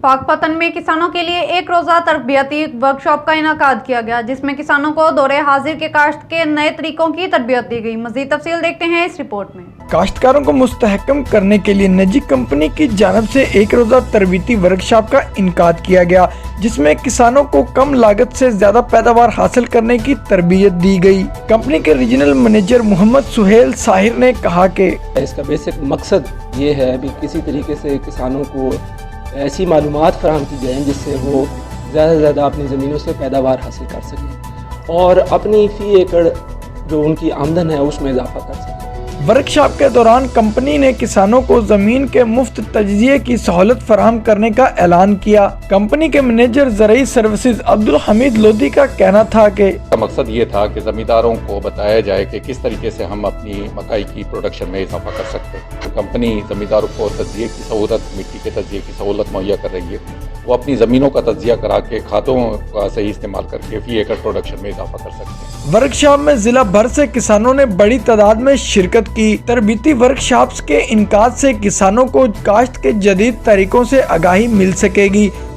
पाक पतन में किसानों के लिए एक रोजा तरबियती वर्कशॉप का इनेकाद किया गया, जिसमें किसानों को दौरे हाजिर के काश्त के नए तरीकों की तरबियत दी गई। मजीद तफसील देखते हैं इस रिपोर्ट में। काश्तकारों को मुस्तहकम करने के लिए निजी कंपनी की जानब से एक रोजा तरबियती वर्कशॉप का इनेकाद किया गया, जिसमें किसानों को कम लागत से ज्यादा पैदावार हासिल करने की तरबियत दी गई। कंपनी के रीजनल मैनेजर मोहम्मद सुहेल साहिर ने कहा कि इसका बेसिक मकसद ये है कि किसी तरीके से किसानों को ऐसी मालूमात फराहम की जाएँ जिससे वो ज़्यादा से ज़्यादा अपनी ज़मीनों से पैदावार हासिल कर सकें और अपनी फ़ी एकड़ जो उनकी आमदन है उसमें इजाफा कर सकें। वर्कशॉप के दौरान कंपनी ने किसानों को जमीन के मुफ्त तजज़िये की सहूलत फराहम करने का ऐलान किया। कंपनी के मैनेजर ज़राई सर्विसेज अब्दुल हमीद लोधी का कहना था कि मकसद ये था कि ज़मींदारों को बताया जाए कि किस तरीके से हम अपनी मकाई की प्रोडक्शन में इजाफा कर सकते हैं। तो कंपनी ज़मींदारों को तजज़िये की सहूलत, मिट्टी के तजज़िये की सहूलत मुहैया कर रही है। वो अपनी ज़मीनों का तजज़िया करा के खादों का सही इस्तेमाल करके फी एकड़ प्रोडक्शन में इजाफा कर सकते हैं। वर्कशॉप में जिला भर से किसानों ने बड़ी तादाद में शिरकत की। तरबियती वर्कशॉप्स के इनेकाद से किसानों को काश्त के जदीद तरीकों से आगाही मिल सकेगी